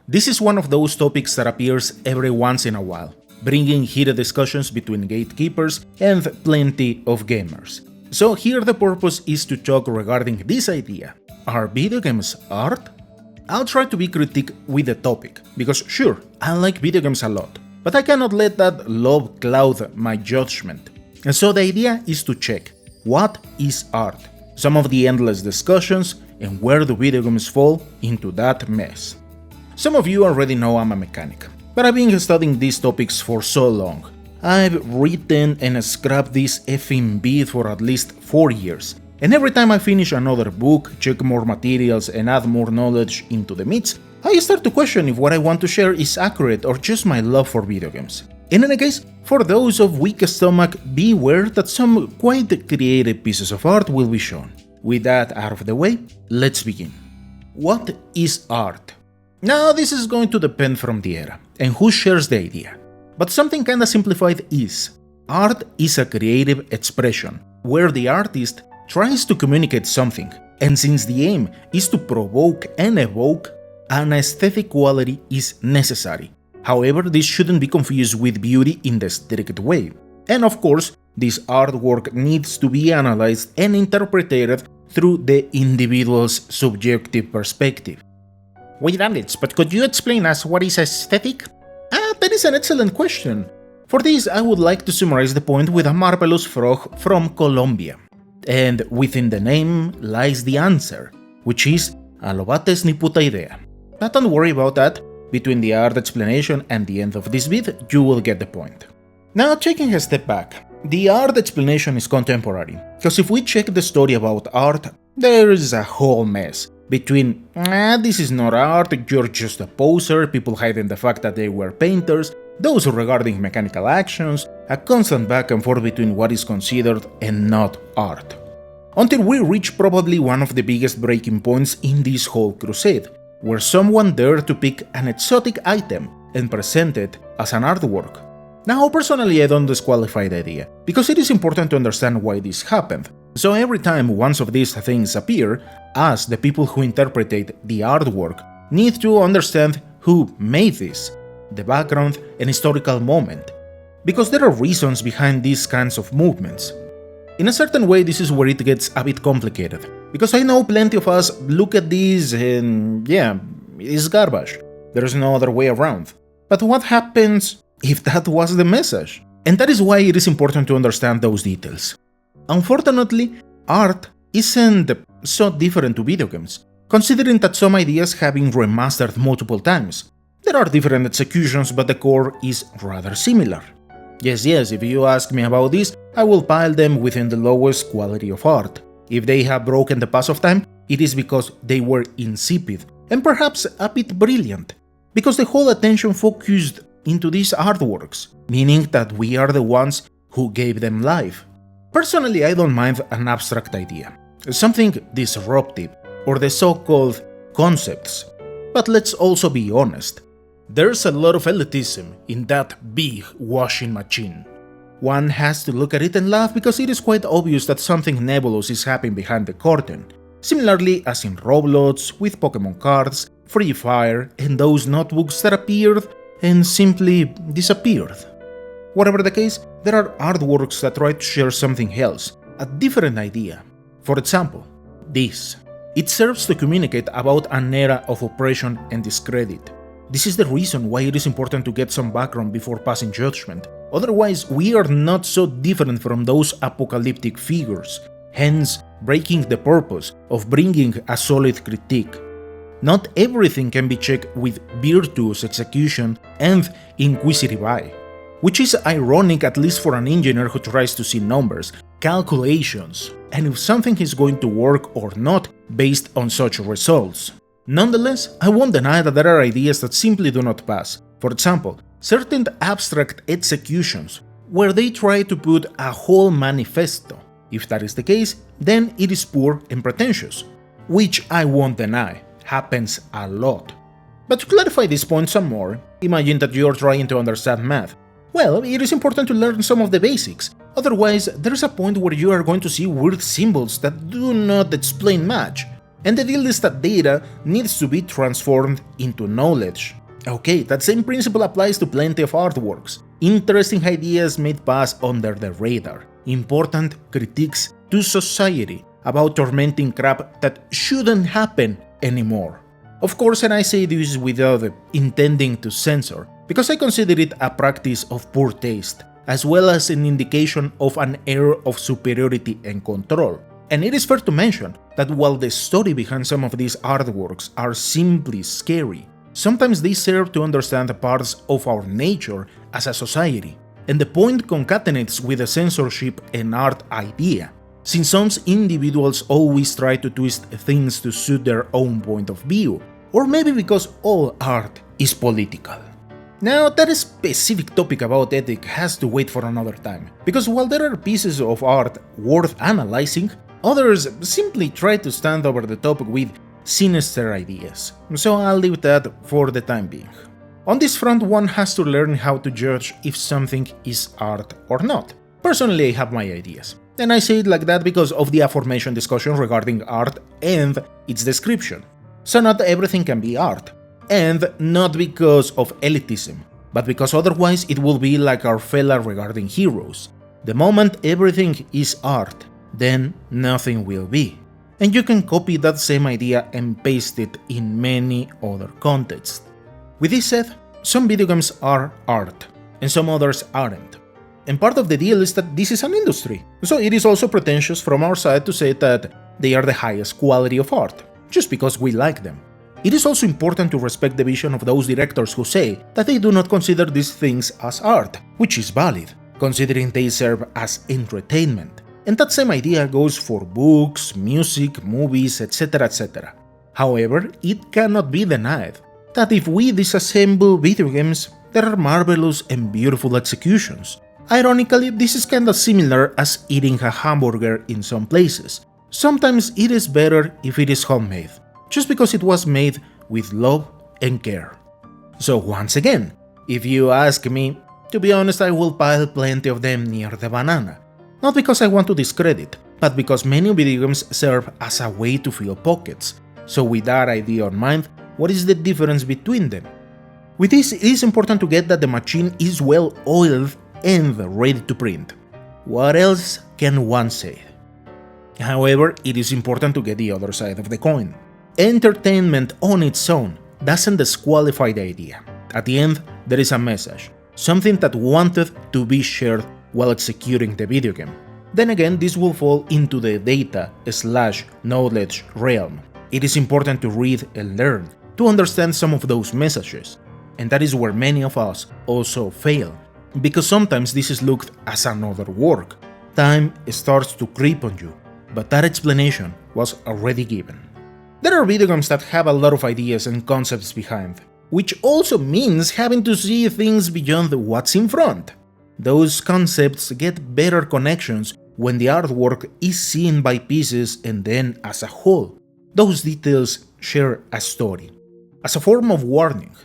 This is one of those topics that appears every once in a while, bringing heated discussions between gatekeepers and plenty of gamers. So here the purpose is to talk regarding this idea. Are video games art? I'll try to be critique with the topic, because sure, I like video games a lot, but I cannot let that love cloud my judgment. And so the idea is to check, what is art? Some of the endless discussions, and where do video games fall into that mess? Some of you already know I'm a mechanic, but I've been studying these topics for so long. I've written and scrapped this effing beat for at least 4 years, and every time I finish another book, check more materials and add more knowledge into the mix, I start to question if what I want to share is accurate or just my love for video games. In any case, for those of weak stomach, beware that some quite creative pieces of art will be shown. With that out of the way, let's begin. What is art? Now this is going to depend from the era and who shares the idea. But something kinda simplified is, art is a creative expression where the artist tries to communicate something, and since the aim is to provoke and evoke, an aesthetic quality is necessary. However, this shouldn't be confused with beauty in the strict way. And of course, this artwork needs to be analyzed and interpreted through the individual's subjective perspective. Wait, Alex, but could you explain us what is aesthetic? That is an excellent question. For this, I would like to summarize the point with a marvelous frog from Colombia. And within the name lies the answer, which is Alobates ni puta idea. But don't worry about that, between the art explanation and the end of this bit, you will get the point. Now, taking a step back, the art explanation is contemporary, because if we check the story about art, there is a whole mess. Between, this is not art, you're just a poser, people hiding the fact that they were painters, those regarding mechanical actions, a constant back and forth between what is considered and not art. Until we reach probably one of the biggest breaking points in this whole crusade, where someone dared to pick an exotic item and present it as an artwork. Now, personally, I don't disqualify the idea, because it is important to understand why this happened. So every time one of these things appear, us, the people who interpreted the artwork, need to understand who made this, the background and historical moment, because there are reasons behind these kinds of movements. In a certain way, this is where it gets a bit complicated, because I know plenty of us look at this and yeah, it's garbage, there's no other way around. But what happens if that was the message? And that is why it is important to understand those details. Unfortunately, art isn't so different to video games, considering that some ideas have been remastered multiple times. There are different executions, but the core is rather similar. Yes, if you ask me about this, I will pile them within the lowest quality of art. If they have broken the pass of time, it is because they were insipid, and perhaps a bit brilliant, because the whole attention focused into these artworks, meaning that we are the ones who gave them life. Personally, I don't mind an abstract idea, something disruptive, or the so-called concepts. But let's also be honest, there's a lot of elitism in that big washing machine. One has to look at it and laugh because it is quite obvious that something nebulous is happening behind the curtain, similarly as in Roblox, with Pokemon cards, Free Fire, and those notebooks that appeared and simply disappeared. Whatever the case, there are artworks that try to share something else, a different idea. For example, this. It serves to communicate about an era of oppression and discredit. This is the reason why it is important to get some background before passing judgment, otherwise we are not so different from those apocalyptic figures, hence breaking the purpose of bringing a solid critique. Not everything can be checked with virtuous execution and inquisitive eye. Which is ironic, at least for an engineer who tries to see numbers, calculations, and if something is going to work or not based on such results. Nonetheless, I won't deny that there are ideas that simply do not pass. For example, certain abstract executions, where they try to put a whole manifesto. If that is the case, then it is poor and pretentious, which I won't deny, happens a lot. But to clarify this point some more, imagine that you are trying to understand math. Well, it is important to learn some of the basics, otherwise there is a point where you are going to see weird symbols that do not explain much, And the deal is that data needs to be transformed into knowledge. Okay, that same principle applies to plenty of artworks. Interesting ideas made pass under the radar. Important critiques to society about tormenting crap that shouldn't happen anymore. Of course, and I say this without intending to censor, because I consider it a practice of poor taste, as well as an indication of an air of superiority and control. And it is fair to mention that while the story behind some of these artworks are simply scary, sometimes they serve to understand parts of our nature as a society. And the point concatenates with the censorship and art idea, since some individuals always try to twist things to suit their own point of view, or maybe because all art is political. Now, that specific topic about ethic has to wait for another time, because while there are pieces of art worth analyzing, others simply try to stand over the top with sinister ideas, so I'll leave that for the time being. On this front, one has to learn how to judge if something is art or not. Personally, I have my ideas, and I say it like that because of the aforementioned discussion regarding art and its description. So not everything can be art, and not because of elitism, but because otherwise it will be like our fella regarding heroes. The moment everything is art, then nothing will be. And you can copy that same idea and paste it in many other contexts. With this said, some video games are art, and some others aren't. And part of the deal is that this is an industry, so it is also pretentious from our side to say that they are the highest quality of art, just because we like them. It is also important to respect the vision of those directors who say that they do not consider these things as art, which is valid, considering they serve as entertainment. And that same idea goes for books, music, movies, etc. etc. However, it cannot be denied that if we disassemble video games, there are marvelous and beautiful executions. Ironically, this is kinda similar as eating a hamburger in some places. Sometimes it is better if it is homemade, just because it was made with love and care. So once again, if you ask me, to be honest, I will pile plenty of them near the banana. Not because I want to discredit, but because many video games serve as a way to fill pockets. So with that idea in mind, what is the difference between them? With this, it is important to get that the machine is well oiled and ready to print. What else can one say? However, it is important to get the other side of the coin. Entertainment on its own doesn't disqualify the idea. At the end, there is a message, something that wanted to be shared while executing the video game. Then again, this will fall into the data/knowledge realm. It is important to read and learn, to understand some of those messages. And that is where many of us also fail, because sometimes this is looked as another work. Time starts to creep on you, but that explanation was already given. There are video games that have a lot of ideas and concepts behind, which also means having to see things beyond what's in front. Those concepts get better connections when the artwork is seen by pieces and then as a whole. Those details share a story. As a form of warning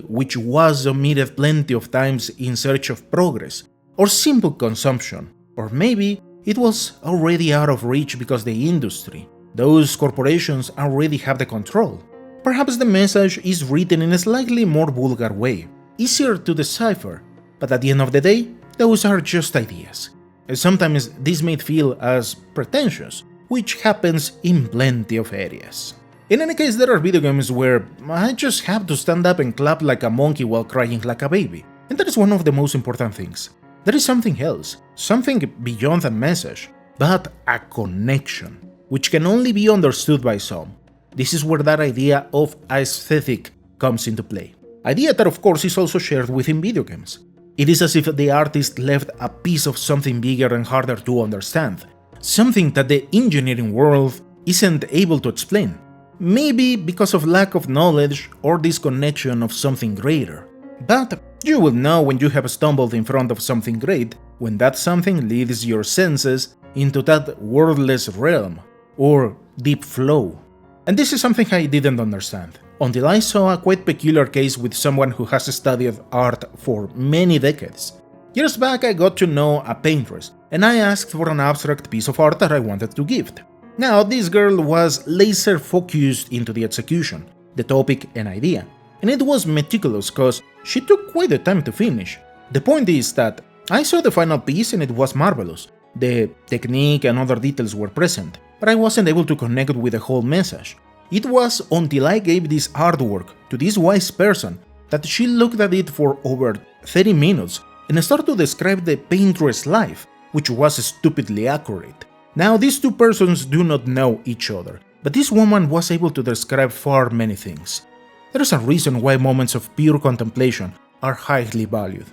which was omitted plenty of times in search of progress, or simple consumption, or maybe it was already out of reach because the industry, those corporations already have the control. Perhaps the message is written in a slightly more vulgar way, easier to decipher, but at the end of the day, those are just ideas. And sometimes this may feel as pretentious, which happens in plenty of areas. In any case, there are video games where I just have to stand up and clap like a monkey while crying like a baby, and that is one of the most important things. There is something else, something beyond a message, but a connection, which can only be understood by some. This is where that idea of aesthetic comes into play. Idea that of course is also shared within video games. It is as if the artist left a piece of something bigger and harder to understand, something that the engineering world isn't able to explain. Maybe because of lack of knowledge or disconnection of something greater. But you will know when you have stumbled in front of something great, when that something leads your senses into that wordless realm, or deep flow. And this is something I didn't understand, until I saw a quite peculiar case with someone who has studied art for many decades. Years back I got to know a paintress, and I asked for an abstract piece of art that I wanted to gift. Now, this girl was laser focused into the execution, the topic and idea, and it was meticulous cause she took quite the time to finish. The point is that I saw the final piece and it was marvelous. The technique and other details were present, but I wasn't able to connect with the whole message. It was until I gave this artwork to this wise person that she looked at it for over 30 minutes and started to describe the painter's life, which was stupidly accurate. Now, these two persons do not know each other, but this woman was able to describe far many things. There is a reason why moments of pure contemplation are highly valued.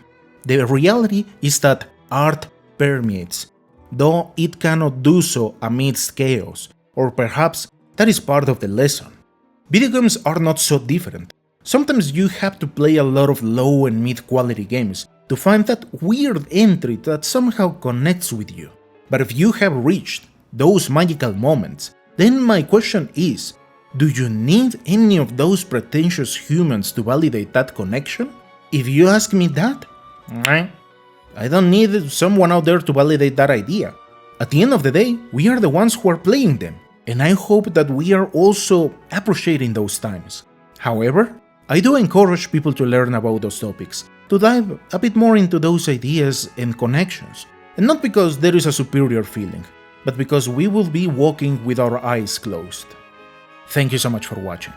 The reality is that art permeates, though it cannot do so amidst chaos, or perhaps that is part of the lesson. Video games are not so different. Sometimes you have to play a lot of low and mid-quality games to find that weird entry that somehow connects with you. But if you have reached those magical moments, then my question is, do you need any of those pretentious humans to validate that connection? If you ask me that, I don't need someone out there to validate that idea. At the end of the day, we are the ones who are playing them, and I hope that we are also appreciating those times. However, I do encourage people to learn about those topics, to dive a bit more into those ideas and connections, and not because there is a superior feeling, but because we will be walking with our eyes closed. Thank you so much for watching.